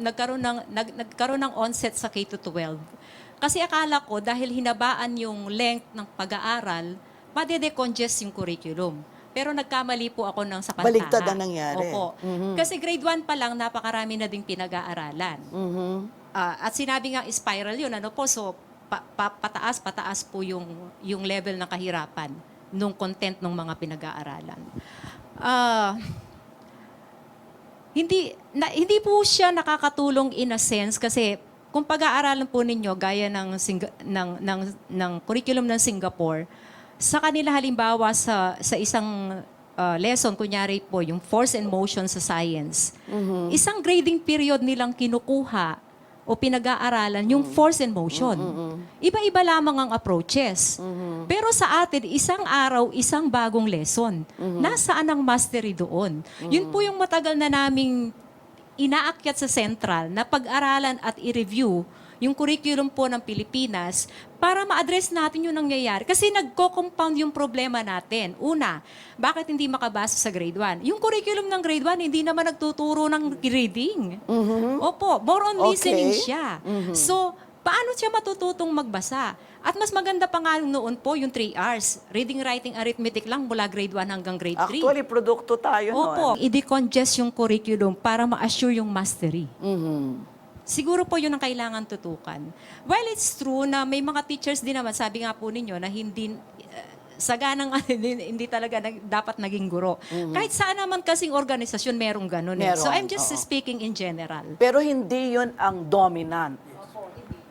nagkaroon ng onset sa K-12. Kasi akala ko dahil hinabaan yung length ng pag-aaral, made-decongest yung curriculum. Pero nagkamali po ako ng sapantaha. Baligtad ang nangyari. Opo. Kasi grade 1 pa lang, napakarami na ding pinag-aaralan. At sinabi nga, spiral yun. Ano po? So, pataas po yung level ng kahirapan nung content ng mga pinag-aaralan. Hindi po siya nakakatulong in a sense kasi kung pag-aaralan po ninyo gaya ng curriculum ng Singapore, sa kanila halimbawa sa isang lesson, kunyari po yung force and motion sa science, isang grading period nilang kinukuha o pinag-aaralan yung force and motion. Iba-iba lamang ang approaches. Pero sa atin, isang araw, isang bagong lesson. Nasaan ang mastery doon? Yun po yung matagal na naming inaakyat sa central na pag-aralan at i-review yung curriculum po ng Pilipinas para ma-address natin yung nangyayari. Kasi nagko-compound yung problema natin. Una, bakit hindi makabasa sa grade 1? Yung curriculum ng grade 1, hindi naman nagtuturo ng reading. Opo, more on listening siya. So, paano siya matututong magbasa? At mas maganda pa nga noon po yung 3 Rs. Reading, writing, arithmetic lang mula grade 1 hanggang grade 3. Actually, produkto tayo Opo, i-decongest yung curriculum para ma-assure yung mastery. Siguro po yun ang kailangan tutukan. While it's true na may mga teachers din naman, sabi nga po ninyo, na hindi saganang hindi talaga dapat naging guro. Kahit saan naman kasing organisasyon merong ganun. So I'm just speaking in general. Pero hindi yun ang dominant.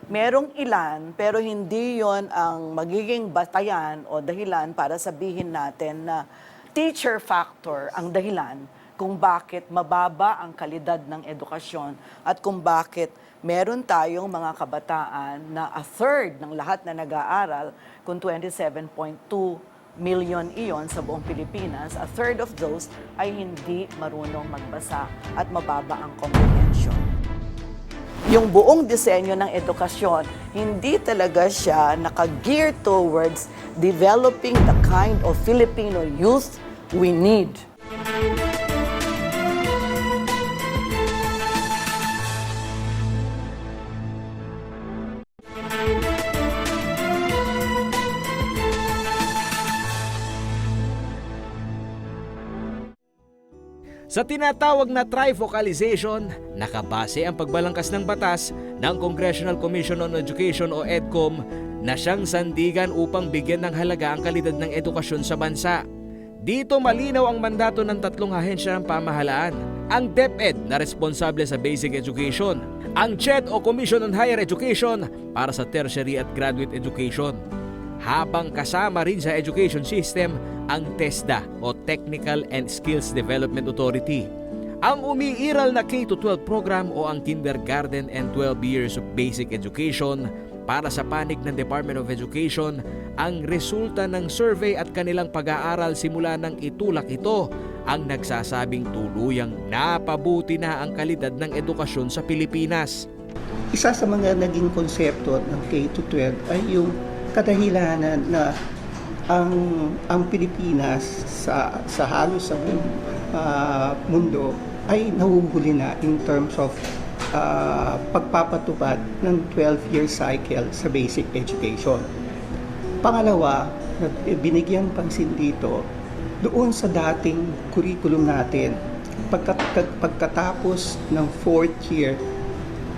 Merong ilan, pero hindi yun ang magiging batayan o dahilan para sabihin natin na teacher factor ang dahilan kung bakit mababa ang kalidad ng edukasyon at kung bakit meron tayong mga kabataan na 1/3 ng lahat na nag-aaral, kung 27.2 million iyon sa buong Pilipinas, 1/3 of those ay hindi marunong magbasa at mababa ang comprehension. Yung buong disenyo ng edukasyon, hindi talaga siya naka-gear towards developing the kind of Filipino youth we need. Sa tinatawag na trifocalization, nakabase ang pagbalangkas ng batas ng Congressional Commission on Education o EDCOM na siyang sandigan upang bigyan ng halaga ang kalidad ng edukasyon sa bansa. Dito malinaw ang mandato ng 3 ahensya ng pamahalaan. Ang DepEd na responsable sa basic education, ang CHED o Commission on Higher Education para sa tertiary at graduate education. Habang kasama rin sa education system ang TESDA o Technical and Skills Development Authority. Ang umiiral na K-12 program o ang kindergarten and 12 years of basic education para sa panig ng Department of Education ang resulta ng survey at kanilang pag-aaral simula ng itulak ito ang nagsasabing tuluyang napabuti na ang kalidad ng edukasyon sa Pilipinas. Isa sa mga naging konsepto ng K-12 ay yung kadahilanan na ang Pilipinas sa halos sa mundo ay nahuhuli na in terms of pagpapatupad ng 12-year cycle sa basic education. Pangalawa, binigyan pansin dito Doon sa dating curriculum natin, pagkatapos ng 4th year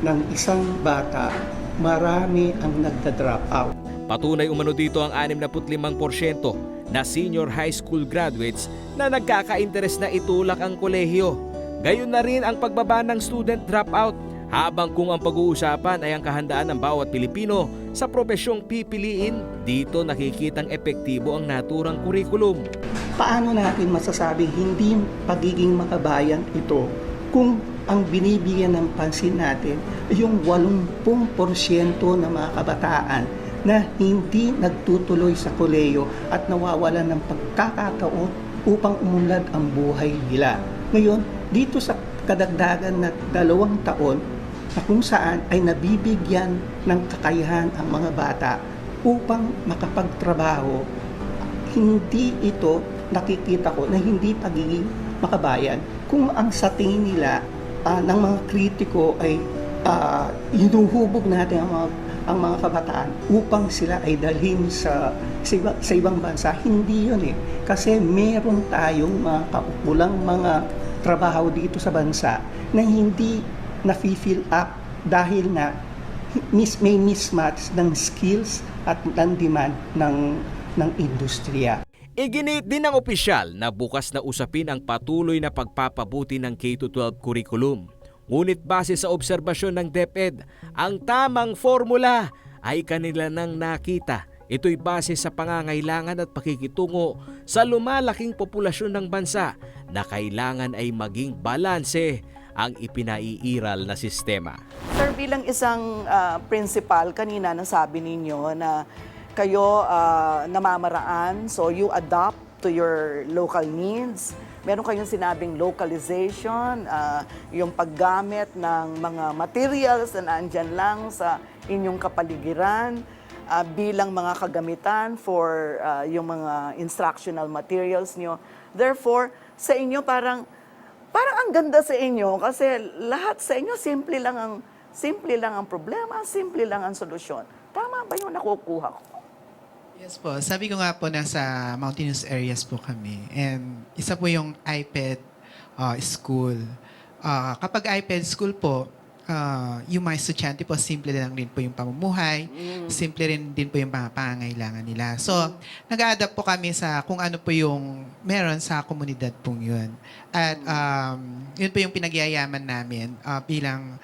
ng isang bata, marami ang nagda-drop out. Patunay umano dito ang 65% na senior high school graduates na nagkaka-interes na itulak ang kolehiyo. Gayon na rin ang pagbaba ng student dropout, habang kung ang pag-uusapan ay ang kahandaan ng bawat Pilipino sa propesyong pipiliin, dito nakikitang epektibo ang naturang kurikulum. Paano natin masasabing hindi pagiging makabayan ito kung ang binibigyan ng pansin natin ay yung 80% ng mga kabataan na hindi nagtutuloy sa kolehiyo at nawawalan ng pagkakataon upang umunlad ang buhay nila. Ngayon, dito sa kadagdagan na 2 taon na kung saan ay nabibigyan ng kakayahan ang mga bata upang makapagtrabaho, hindi ito nakikita ko na hindi pagiging makabayan. Kung ang sa tingin nila ng mga kritiko ay hinuhubog natin ang mga kabataan upang sila ay dalhin sa ibang bansa, hindi yun eh. Kasi meron tayong mga kaukulang mga trabaho dito sa bansa na hindi na-fill up dahil na may mismatch ng skills at ng demand ng industriya. Iginit din ng opisyal na bukas na usapin ang patuloy na pagpapabuti ng K-12 curriculum. Ngunit base sa obserbasyon ng DepEd, ang tamang formula ay kanila nang nakita. Ito'y base sa pangangailangan at pakikitungo sa lumalaking populasyon ng bansa na kailangan ay maging balanse ang ipinaiiral na sistema. Sir, bilang isang principal, kanina nasabi ninyo na kayo namamaraan, so you adapt to your local needs. Meron kayong sinabing localization, yung paggamit ng mga materials na nandyan lang sa inyong kapaligiran bilang mga kagamitan for yung mga instructional materials nyo. Therefore, sa inyo parang ang ganda sa inyo kasi lahat sa inyo simple lang ang problema, simple lang ang solusyon. Tama ba yung nakukuha ko? Yes po. Sabi ko nga po, nasa mountainous areas po kami. And isa po yung iPad school. Kapag iPad school po, yung mga estudyante po, simple lang din po yung pamumuhay. Simple rin din po yung mga pangangailangan nila. So, nag-a-adapt po kami sa kung ano po yung meron sa komunidad pong yun. At yun po yung pinagyayaman namin bilang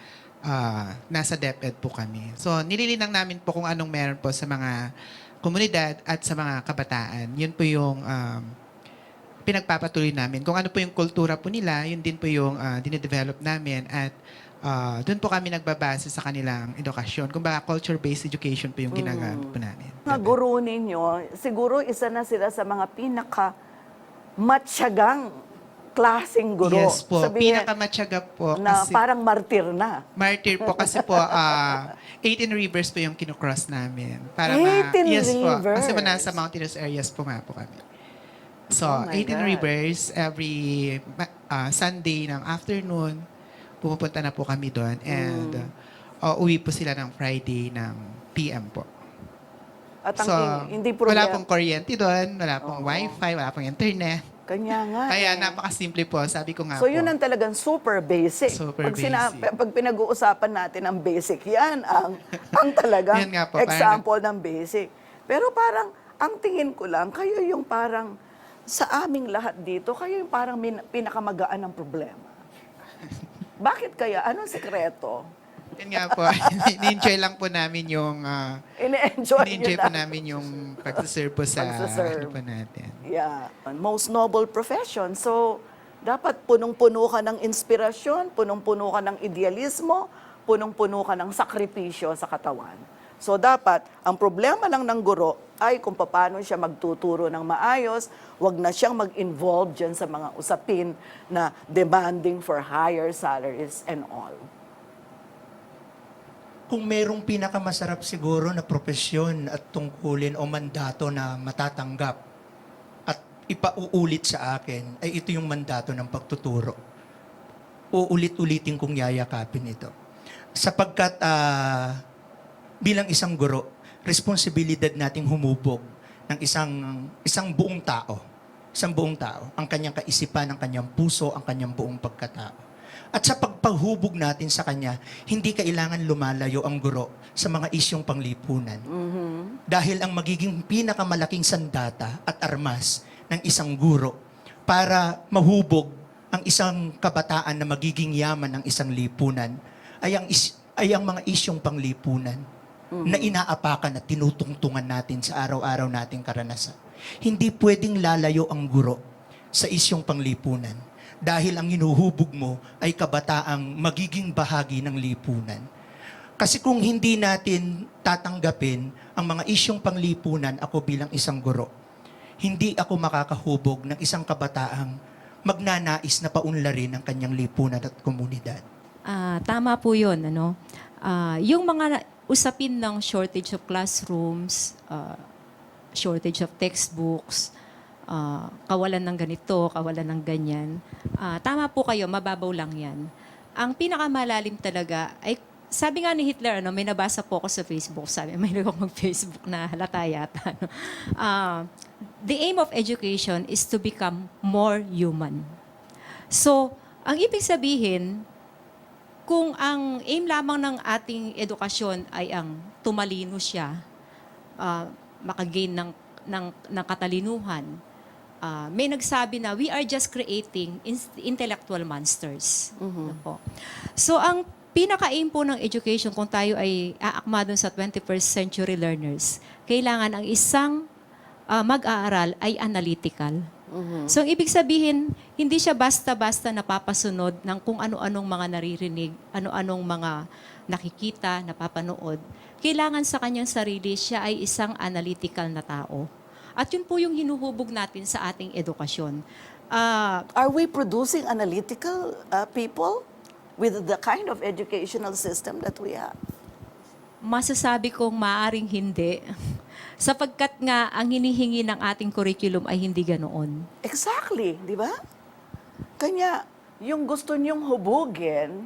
nasa DepEd po kami. So, nililinang namin po kung anong meron po sa mga komunidad at sa mga kabataan. Yun po yung pinagpapatuloy namin. Kung ano po yung kultura po nila, yun din po yung dinedevelop namin at doon po kami nagbabase sa kanilang edukasyon. Kung baka culture-based education po yung ginagamit po namin. Mga guro ninyo, siguro isa na sila sa mga pinaka-matyagang klaseng guro. Yes po, Sabihin pinakamatyaga po. na Kasi, parang martir na. martyr po kasi po 18 rivers po yung kinocross namin. Para 18 yes po, rivers? kasi nasa mountainous areas po nga po kami. So, Oh my 18 God. rivers every Sunday ng afternoon, pumupunta na po kami doon and uwi po sila ng Friday ng PM po. At ang hindi wala problema. pong kuryente doon, wala pong wifi, wala pong internet. Kanya nga. Kaya napakasimple po, sabi ko nga So po. yun ang talagang super basic. Super Pag pinag-uusapan natin ang basic, yan ang talagang Yan nga po, example ng basic. Pero parang, ang tingin ko lang, kayo yung parang, sa aming lahat dito, kayo yung parang pinakamagaan ng problema. Bakit kaya? Anong sekreto? Yan nga po, in-enjoy lang po namin yung In-enjoy po namin yung pag-serve po sa Pagsaserve. ano po natin. Yeah. Most noble profession. So, dapat punong-puno ka ng inspirasyon, punong-puno ka ng idealismo, punong-puno ka ng sakripisyo sa katawan. So, dapat, ang problema lang ng guro ay kung paano siya magtuturo ng maayos, wag na siyang mag-involve dyan sa mga usapin na demanding for higher salaries and all. Kung merong pinakamasarap siguro na profesyon at tungkulin o mandato na matatanggap at ipauulit sa akin, ay ito yung mandato ng pagtuturo. Uulit-ulitin kong yayakapin ito. Sapagkat bilang isang guro, responsibilidad nating humubog ng isang buong tao. sa buong tao, ang kanyang kaisipan, ang kanyang puso, ang kanyang buong pagkatao. At sa pagpahubog natin sa kanya, hindi kailangan lumalayo ang guro sa mga isyong panglipunan. Dahil ang magiging pinakamalaking sandata at armas ng isang guro para mahubog ang isang kabataan na magiging yaman ng isang lipunan ay ang mga isyong panglipunan na inaapakan at tinutungtungan natin sa araw-araw nating karanasan. Hindi pwedeng lalayo ang guro sa isyong panglipunan dahil ang hinuhubog mo ay kabataang magiging bahagi ng lipunan. Kasi kung hindi natin tatanggapin ang mga isyong panglipunan ako bilang isang guro, hindi ako makakahubog ng isang kabataang magnanais na paunlarin ang kanyang lipunan at komunidad. Tama po yun. Yung mga usapin ng shortage of classrooms, shortage of textbooks, kawalan ng ganito, kawalan ng ganyan. Tama po kayo, mababaw lang yan. Ang pinakamalalim talaga ay, sabi nga ni Hitler, may nabasa po ako sa Facebook, sabi, may ako mag-Facebook na halata yata. The aim of education is to become more human. So, ang ibig sabihin, kung ang aim lamang ng ating edukasyon ay ang tumalino siya, makagain ng katalinuhan, may nagsabi na we are just creating intellectual monsters. So ang pinaka-aim po ng education kung tayo ay aakma dun sa 21st century learners, kailangan ang isang mag-aaral ay analytical. So ang ibig sabihin, hindi siya basta-basta napapasunod ng kung ano-anong mga naririnig, ano-anong mga nakikita, napapanood. Kailangan sa kanyang sarili, siya ay isang analytical na tao. At yun po yung hinuhubog natin sa ating edukasyon. Are we producing analytical people with the kind of educational system that we have? Masasabi kong maaring hindi. Sapagkat nga, ang hinihingi ng ating curriculum ay hindi ganoon. Exactly, di ba? Kanya, yung gusto nyong hubugin,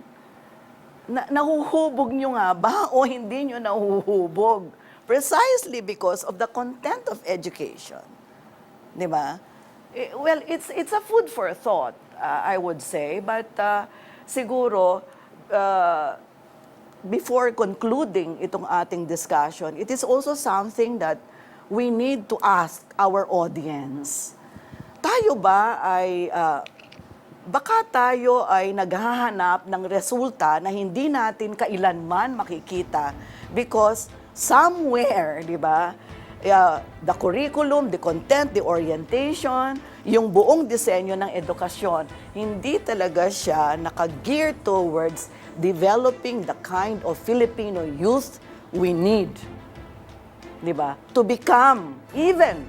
nahuhubog nyo nga ba o hindi nyo nahuhubog? Precisely because of the content of education. Di ba? Well, it's a food for thought, I would say. But siguro, before concluding itong ating discussion, it is also something that we need to ask our audience. Tayo ba ay, baka tayo ay naghahanap ng resulta na hindi natin kailanman makikita because somewhere, di ba, the curriculum, the content, the orientation, yung buong disenyo ng edukasyon, hindi talaga siya naka-gear towards developing the kind of Filipino youth we need. Di ba? To become even,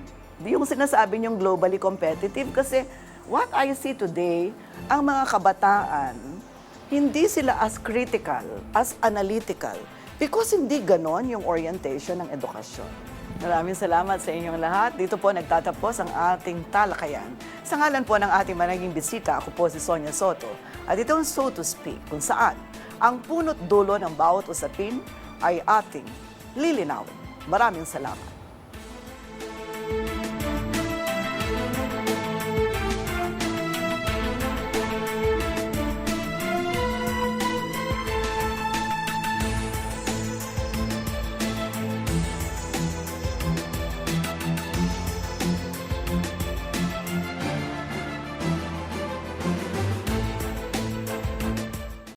yung sinasabi niyong globally competitive, kasi what I see today, ang mga kabataan, hindi sila as critical, as analytical, because hindi ganon yung orientation ng edukasyon. Maraming salamat sa inyong lahat. Dito po nagtatapos ang ating talakayan. Sa ngalan po ng ating managing bisita, ako po si Sonia Soto. At ito ang So to Speak, kung saan ang punot dulo ng bawat usapin ay ating lilinawin. Maraming salamat.